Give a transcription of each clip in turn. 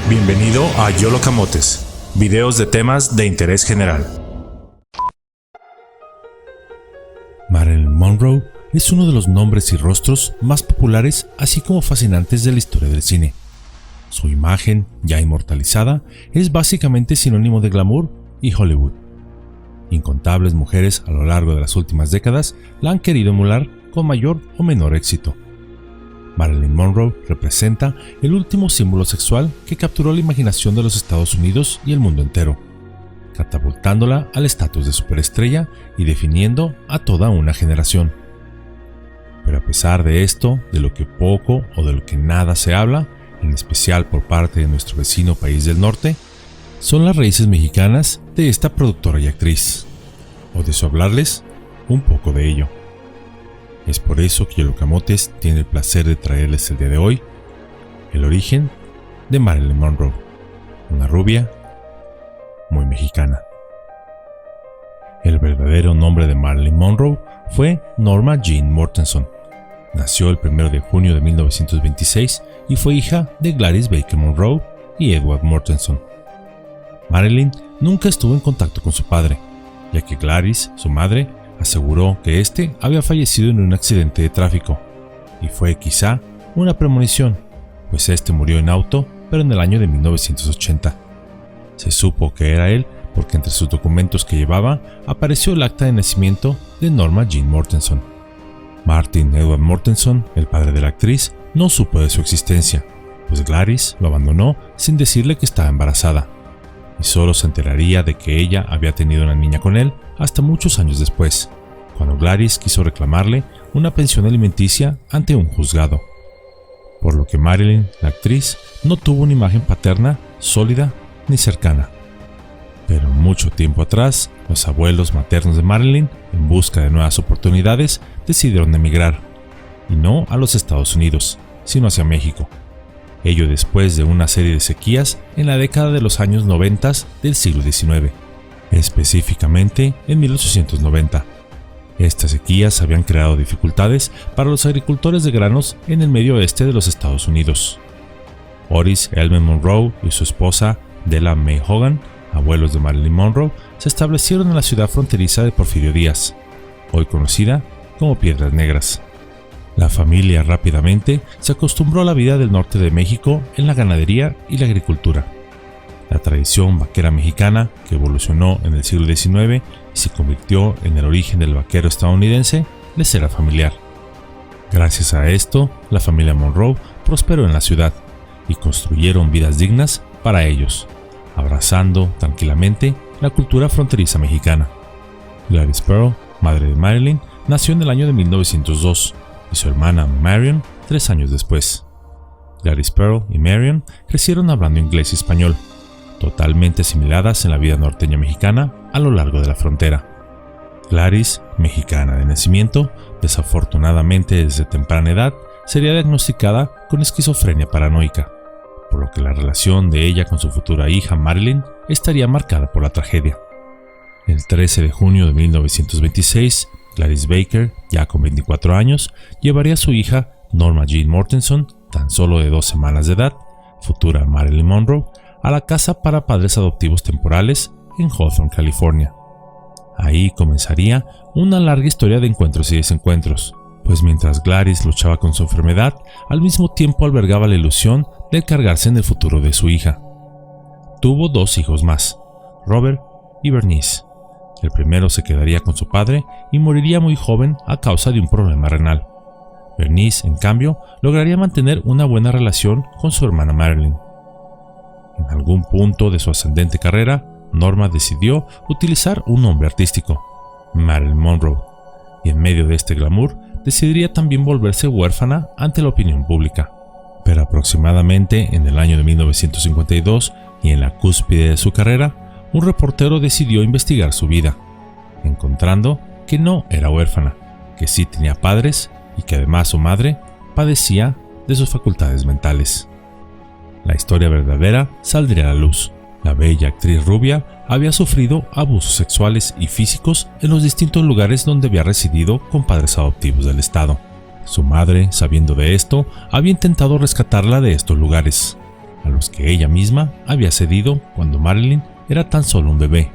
Bienvenido a YOLO Camotes, videos de temas de interés general. Marilyn Monroe es uno de los nombres y rostros más populares, así como fascinantes de la historia del cine. Su imagen, ya inmortalizada, es básicamente sinónimo de glamour y Hollywood. Incontables mujeres a lo largo de las últimas décadas la han querido emular con mayor o menor éxito. Marilyn Monroe representa el último símbolo sexual que capturó la imaginación de los Estados Unidos y el mundo entero, catapultándola al estatus de superestrella y definiendo a toda una generación. Pero a pesar de esto, de lo que poco o de lo que nada se habla, en especial por parte de nuestro vecino país del norte, son las raíces mexicanas de esta productora y actriz. O deseo hablarles un poco de ello. Es por eso que YOLO Camotes tiene el placer de traerles el día de hoy el origen de Marilyn Monroe, una rubia muy mexicana. El verdadero nombre de Marilyn Monroe fue Norma Jean Mortenson. Nació el 1 de junio de 1926 y fue hija de Gladys Baker Monroe y Edward Mortenson. Marilyn nunca estuvo en contacto con su padre, ya que Gladys, su madre, aseguró que éste había fallecido en un accidente de tráfico, y fue quizá una premonición, pues éste murió en auto, pero en el año de 1980. Se supo que era él porque entre sus documentos que llevaba apareció el acta de nacimiento de Norma Jean Mortenson. Martin Edward Mortenson, el padre de la actriz, no supo de su existencia, pues Gladys lo abandonó sin decirle que estaba embarazada, y solo se enteraría de que ella había tenido una niña con él hasta muchos años después, cuando Gladys quiso reclamarle una pensión alimenticia ante un juzgado. Por lo que Marilyn, la actriz, no tuvo una imagen paterna sólida ni cercana. Pero mucho tiempo atrás, los abuelos maternos de Marilyn, en busca de nuevas oportunidades, decidieron emigrar, y no a los Estados Unidos, sino hacia México. Ello después de una serie de sequías en la década de los años 90 del siglo XIX, específicamente en 1890. Estas sequías habían creado dificultades para los agricultores de granos en el medio oeste de los Estados Unidos. Oris Elman Monroe y su esposa Della Mae Hogan, abuelos de Marilyn Monroe, se establecieron en la ciudad fronteriza de Porfirio Díaz, hoy conocida como Piedras Negras. La familia rápidamente se acostumbró a la vida del norte de México en la ganadería y la agricultura. La tradición vaquera mexicana, que evolucionó en el siglo XIX y se convirtió en el origen del vaquero estadounidense, les era familiar. Gracias a esto, la familia Monroe prosperó en la ciudad y construyeron vidas dignas para ellos, abrazando tranquilamente la cultura fronteriza mexicana. Gladys Pearl, madre de Marilyn, nació en el año de 1902 y su hermana Marion 3 años después. Gladys Pearl y Marion crecieron hablando inglés y español, totalmente asimiladas en la vida norteña mexicana a lo largo de la frontera. Gladys, mexicana de nacimiento, desafortunadamente desde temprana edad sería diagnosticada con esquizofrenia paranoica, por lo que la relación de ella con su futura hija Marilyn estaría marcada por la tragedia. El 13 de junio de 1926, Gladys Baker, ya con 24 años, llevaría a su hija Norma Jean Mortenson, tan solo de 2 semanas de edad, futura Marilyn Monroe, a la casa para padres adoptivos temporales en Hawthorne, California. Ahí comenzaría una larga historia de encuentros y desencuentros, pues mientras Gladys luchaba con su enfermedad, al mismo tiempo albergaba la ilusión de cargarse en el futuro de su hija. Tuvo 2 hijos más, Robert y Bernice. El primero se quedaría con su padre y moriría muy joven a causa de un problema renal. Bernice, en cambio, lograría mantener una buena relación con su hermana Marilyn. En algún punto de su ascendente carrera, Norma decidió utilizar un nombre artístico, Marilyn Monroe, y en medio de este glamour decidiría también volverse huérfana ante la opinión pública. Pero aproximadamente en el año de 1952 y en la cúspide de su carrera, un reportero decidió investigar su vida, encontrando que no era huérfana, que sí tenía padres y que además su madre padecía de sus facultades mentales. La historia verdadera saldría a la luz. La bella actriz rubia había sufrido abusos sexuales y físicos en los distintos lugares donde había residido con padres adoptivos del estado. Su madre, sabiendo de esto, había intentado rescatarla de estos lugares, a los que ella misma había cedido cuando Marilyn era tan solo un bebé,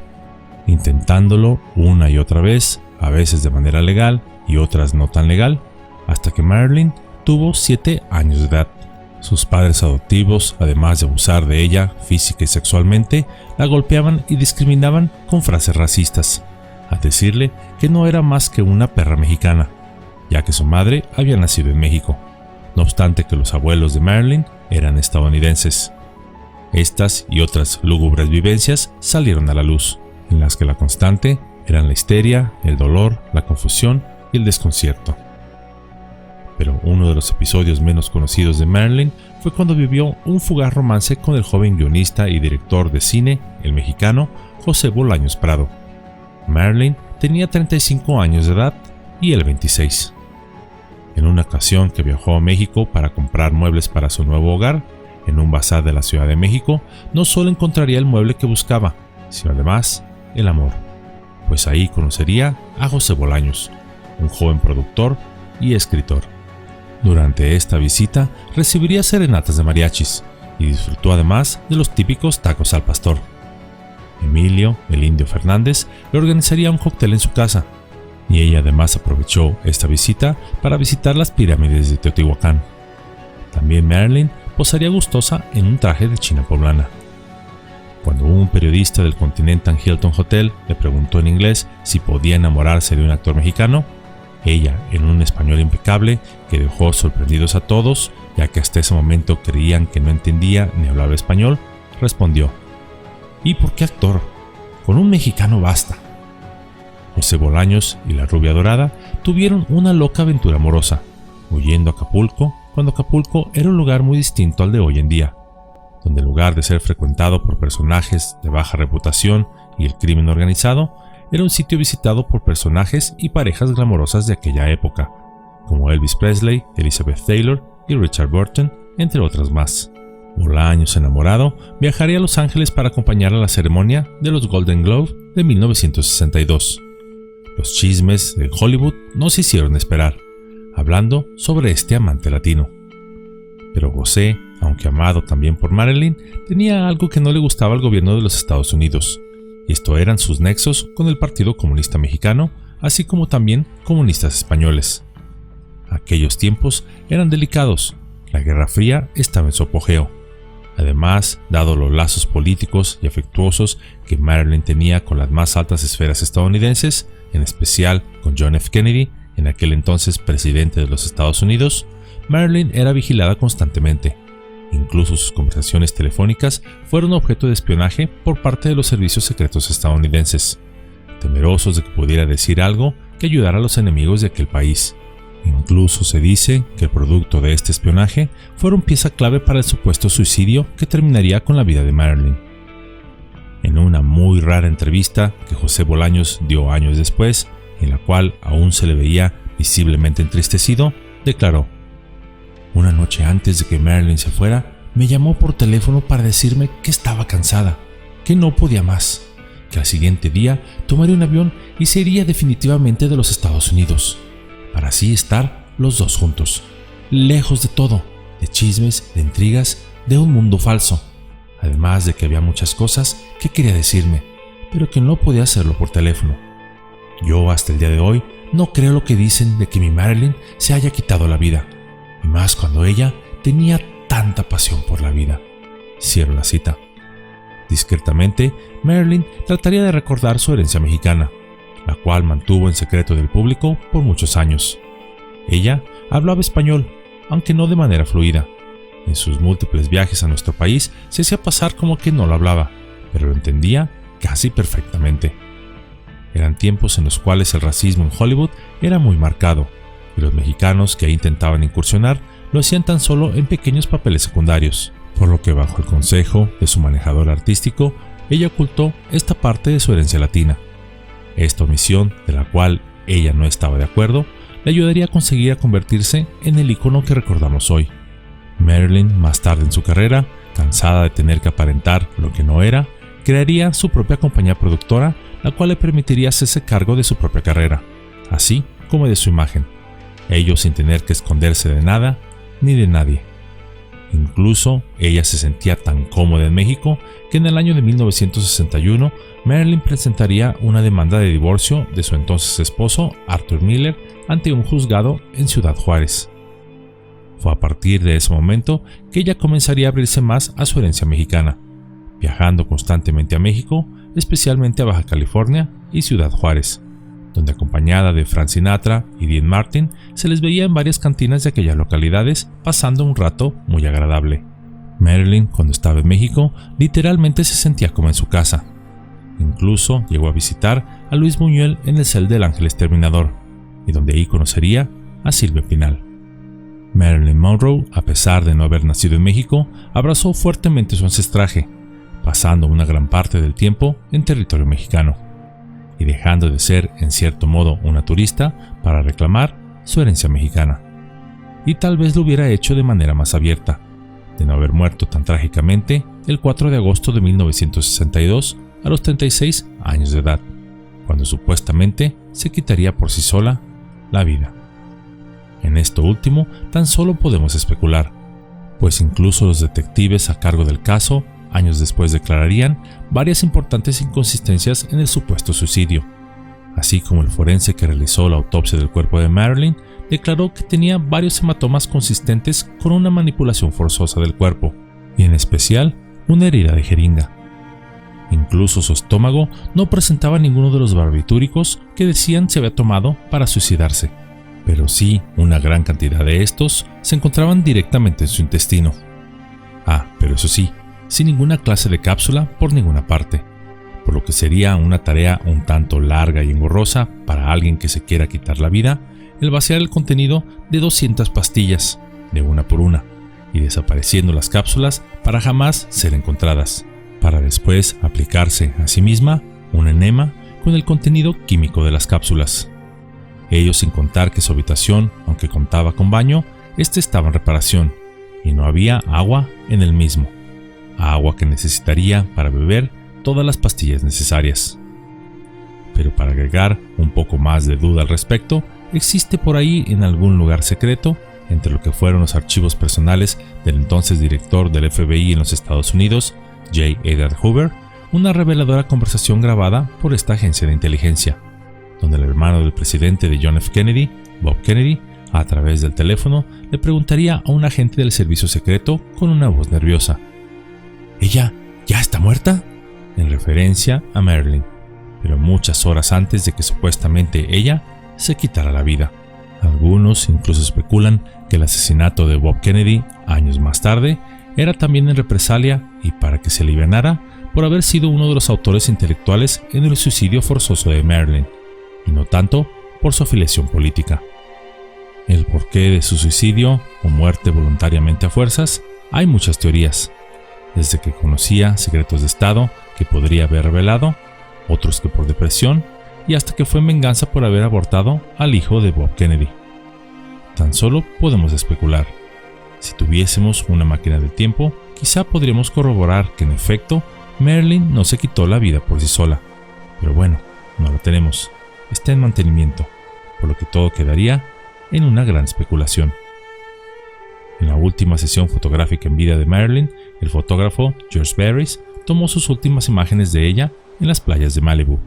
intentándolo una y otra vez, a veces de manera legal y otras no tan legal, hasta que Marilyn tuvo 7 años de edad. Sus padres adoptivos, además de abusar de ella física y sexualmente, la golpeaban y discriminaban con frases racistas, al decirle que no era más que una perra mexicana, ya que su madre había nacido en México, no obstante que los abuelos de Marilyn eran estadounidenses. Estas y otras lúgubres vivencias salieron a la luz, en las que la constante eran la histeria, el dolor, la confusión y el desconcierto. Pero uno de los episodios menos conocidos de Marilyn fue cuando vivió un fugaz romance con el joven guionista y director de cine, el mexicano José Bolaños Prado. Marilyn tenía 35 años de edad y él 26. En una ocasión que viajó a México para comprar muebles para su nuevo hogar, en un bazar de la Ciudad de México, no solo encontraría el mueble que buscaba, sino además el amor, pues ahí conocería a José Bolaños, un joven productor y escritor. Durante esta visita recibiría serenatas de mariachis y disfrutó además de los típicos tacos al pastor. Emilio, el Indio Fernández, le organizaría un cóctel en su casa, y ella además aprovechó esta visita para visitar las pirámides de Teotihuacán. También Marilyn posaría gustosa en un traje de china poblana. Cuando un periodista del Continental Hilton Hotel le preguntó en inglés si podía enamorarse de un actor mexicano, ella, en un español impecable que dejó sorprendidos a todos, ya que hasta ese momento creían que no entendía ni hablaba español, respondió: ¿y por qué actor? Con un mexicano basta. José Bolaños y la rubia dorada tuvieron una loca aventura amorosa, huyendo a Acapulco cuando Acapulco era un lugar muy distinto al de hoy en día, donde en lugar de ser frecuentado por personajes de baja reputación y el crimen organizado, era un sitio visitado por personajes y parejas glamorosas de aquella época, como Elvis Presley, Elizabeth Taylor y Richard Burton, entre otras más. Bolaños, enamorado, viajaría a Los Ángeles para acompañar a la ceremonia de los Golden Globe de 1962. Los chismes de Hollywood no se hicieron esperar, hablando sobre este amante latino. Pero José, aunque amado también por Marilyn, tenía algo que no le gustaba al gobierno de los Estados Unidos, y esto eran sus nexos con el Partido Comunista Mexicano, así como también comunistas españoles. Aquellos tiempos eran delicados, la Guerra Fría estaba en su apogeo. Además, dado los lazos políticos y afectuosos que Marilyn tenía con las más altas esferas estadounidenses, en especial con John F. Kennedy, en aquel entonces presidente de los Estados Unidos, Marilyn era vigilada constantemente. Incluso sus conversaciones telefónicas fueron objeto de espionaje por parte de los servicios secretos estadounidenses, temerosos de que pudiera decir algo que ayudara a los enemigos de aquel país. Incluso se dice que el producto de este espionaje fueron pieza clave para el supuesto suicidio que terminaría con la vida de Marilyn. En una muy rara entrevista que José Bolaños dio años después, en la cual aún se le veía visiblemente entristecido, declaró: «Una noche antes de que Marilyn se fuera, me llamó por teléfono para decirme que estaba cansada, que no podía más, que al siguiente día tomaría un avión y se iría definitivamente de los Estados Unidos, para así estar los dos juntos, lejos de todo, de chismes, de intrigas, de un mundo falso, además de que había muchas cosas que quería decirme, pero que no podía hacerlo por teléfono. Yo hasta el día de hoy no creo lo que dicen de que mi Marilyn se haya quitado la vida, y más cuando ella tenía tanta pasión por la vida». Cierro la cita. Discretamente, Marilyn trataría de recordar su herencia mexicana, la cual mantuvo en secreto del público por muchos años. Ella hablaba español, aunque no de manera fluida. En sus múltiples viajes a nuestro país se hacía pasar como que no lo hablaba, pero lo entendía casi perfectamente. Eran tiempos en los cuales el racismo en Hollywood era muy marcado, y los mexicanos que ahí intentaban incursionar lo hacían tan solo en pequeños papeles secundarios, por lo que bajo el consejo de su manejador artístico, ella ocultó esta parte de su herencia latina. Esta omisión, de la cual ella no estaba de acuerdo, le ayudaría a conseguir convertirse en el ícono que recordamos hoy. Marilyn, más tarde en su carrera, cansada de tener que aparentar lo que no era, crearía su propia compañía productora, la cual le permitiría hacerse cargo de su propia carrera, así como de su imagen, ello sin tener que esconderse de nada ni de nadie. Incluso ella se sentía tan cómoda en México que en el año de 1961 Marilyn presentaría una demanda de divorcio de su entonces esposo Arthur Miller ante un juzgado en Ciudad Juárez. Fue a partir de ese momento que ella comenzaría a abrirse más a su herencia mexicana, viajando constantemente a México, especialmente a Baja California y Ciudad Juárez, donde acompañada de Frank Sinatra y Dean Martin se les veía en varias cantinas de aquellas localidades pasando un rato muy agradable. Marilyn, cuando estaba en México, literalmente se sentía como en su casa. Incluso llegó a visitar a Luis Buñuel en el cel del Ángel Exterminador, y donde ahí conocería a Silvia Pinal. Marilyn Monroe, a pesar de no haber nacido en México, abrazó fuertemente su ancestraje, pasando una gran parte del tiempo en territorio mexicano, y dejando de ser, en cierto modo, una turista para reclamar su herencia mexicana. Y tal vez lo hubiera hecho de manera más abierta, de no haber muerto tan trágicamente el 4 de agosto de 1962 a los 36 años de edad, cuando supuestamente se quitaría por sí sola la vida. En esto último tan solo podemos especular, pues incluso los detectives a cargo del caso años después declararían varias importantes inconsistencias en el supuesto suicidio, así como el forense que realizó la autopsia del cuerpo de Marilyn declaró que tenía varios hematomas consistentes con una manipulación forzosa del cuerpo, y en especial una herida de jeringa. Incluso su estómago no presentaba ninguno de los barbitúricos que decían se había tomado para suicidarse, pero sí una gran cantidad de estos se encontraban directamente en su intestino. Pero eso sí, sin ninguna clase de cápsula por ninguna parte, por lo que sería una tarea un tanto larga y engorrosa para alguien que se quiera quitar la vida el vaciar el contenido de 200 pastillas, de una por una, y desapareciendo las cápsulas para jamás ser encontradas, para después aplicarse a sí misma un enema con el contenido químico de las cápsulas. Ello sin contar que su habitación, aunque contaba con baño, estaba en reparación, y no había agua en el mismo. Agua que necesitaría para beber todas las pastillas necesarias. Pero para agregar un poco más de duda al respecto, existe por ahí en algún lugar secreto, entre lo que fueron los archivos personales del entonces director del FBI en los Estados Unidos, J. Edgar Hoover, una reveladora conversación grabada por esta agencia de inteligencia, donde el hermano del presidente de John F. Kennedy, Bob Kennedy, a través del teléfono le preguntaría a un agente del servicio secreto con una voz nerviosa: ¿Ella ya está muerta?, en referencia a Marilyn, pero muchas horas antes de que supuestamente ella se quitara la vida. Algunos incluso especulan que el asesinato de Bob Kennedy, años más tarde, era también en represalia y para que se alivianara por haber sido uno de los autores intelectuales en el suicidio forzoso de Marilyn, y no tanto por su afiliación política. El porqué de su suicidio o muerte voluntariamente a fuerzas, hay muchas teorías, desde que conocía secretos de Estado que podría haber revelado, otros que por depresión, y hasta que fue en venganza por haber abortado al hijo de Bob Kennedy. Tan solo podemos especular. Si tuviésemos una máquina del tiempo, quizá podríamos corroborar que en efecto Marilyn no se quitó la vida por sí sola. Pero bueno, no lo tenemos. Está en mantenimiento, por lo que todo quedaría en una gran especulación. En la última sesión fotográfica en vida de Marilyn, el fotógrafo George Barris tomó sus últimas imágenes de ella en las playas de Malibu.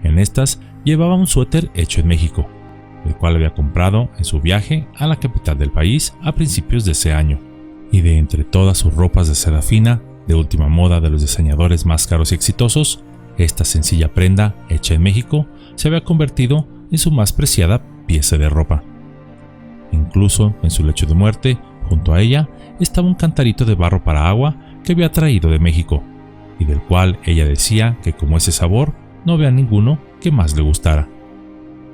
En estas llevaba un suéter hecho en México, el cual había comprado en su viaje a la capital del país a principios de ese año, y de entre todas sus ropas de seda fina, de última moda de los diseñadores más caros y exitosos, esta sencilla prenda hecha en México se había convertido en su más preciada pieza de ropa. Incluso en su lecho de muerte, junto a ella, estaba un cantarito de barro para agua que había traído de México, y del cual ella decía que como ese sabor, no había ninguno que más le gustara.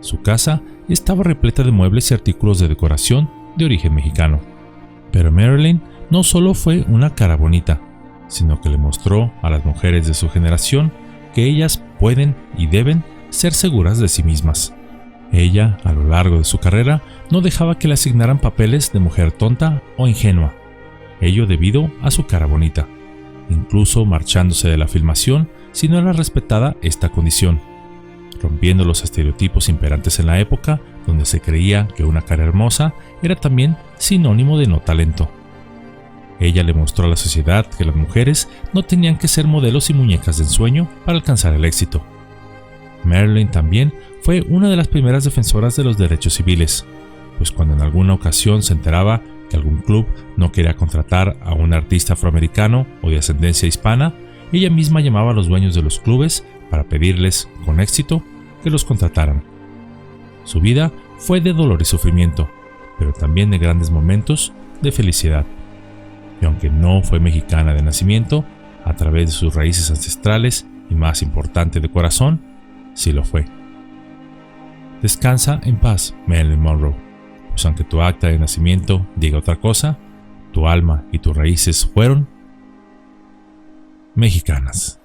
Su casa estaba repleta de muebles y artículos de decoración de origen mexicano. Pero Marilyn no solo fue una cara bonita, sino que le mostró a las mujeres de su generación que ellas pueden y deben ser seguras de sí mismas. Ella, a lo largo de su carrera, no dejaba que le asignaran papeles de mujer tonta o ingenua, ello debido a su cara bonita, incluso marchándose de la filmación si no era respetada esta condición, rompiendo los estereotipos imperantes en la época donde se creía que una cara hermosa era también sinónimo de no talento. Ella le mostró a la sociedad que las mujeres no tenían que ser modelos y muñecas de ensueño para alcanzar el éxito. Marilyn también fue una de las primeras defensoras de los derechos civiles, pues cuando en alguna ocasión se enteraba que algún club no quería contratar a un artista afroamericano o de ascendencia hispana, ella misma llamaba a los dueños de los clubes para pedirles, con éxito, que los contrataran. Su vida fue de dolor y sufrimiento, pero también de grandes momentos de felicidad. Y aunque no fue mexicana de nacimiento, a través de sus raíces ancestrales y más importante de corazón, sí lo fue. Descansa en paz, Marilyn Monroe, pues aunque tu acta de nacimiento diga otra cosa, tu alma y tus raíces fueron mexicanas.